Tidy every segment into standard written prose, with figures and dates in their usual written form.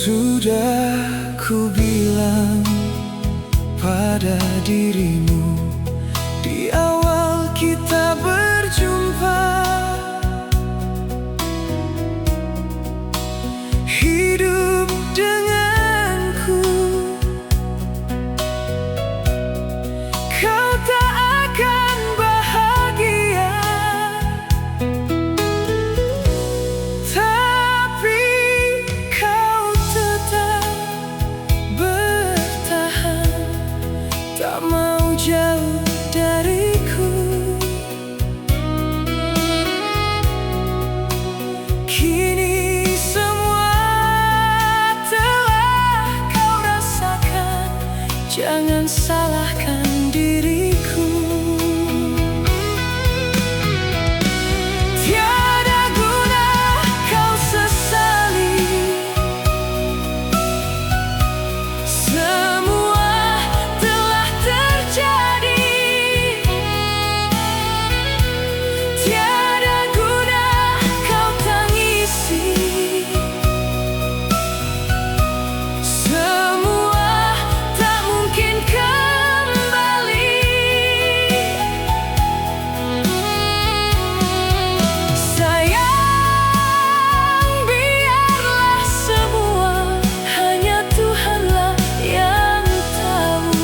Sudah ku bilang pada dirimu di awal kita berjumpa, hidup denganku kau tak akan bahagia. Tapi kau tetap bertahan, tak mau jauh dariku. Kini semua telah kau rasakan, jangan salahkan diriku. Tiada guna kau sesali, semua telah terjadi. Tiada guna kau tangisi, semua tak mungkin kembali. Sayang, biarlah semua, hanya Tuhanlah yang tahu.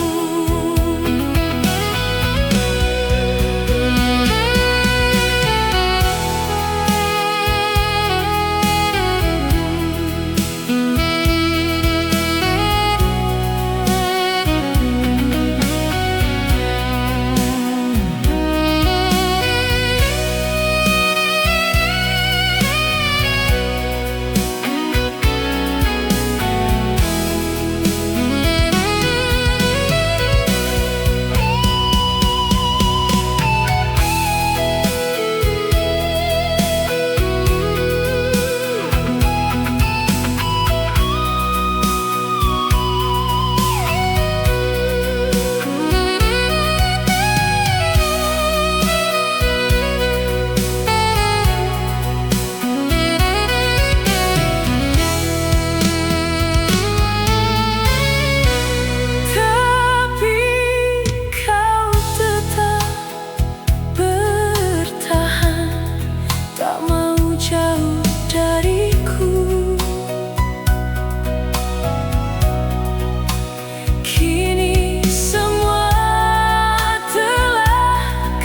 Tapi kau tetap bertahan, tak mau jauh dariku. Kini semua telah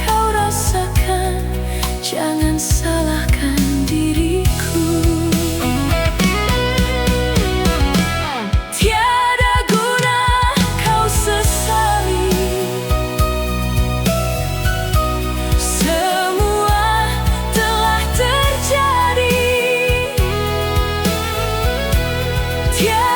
kau rasakan, jangan salahkan diriku. Tiada guna kau sesali, semua telah terjadi. Tiada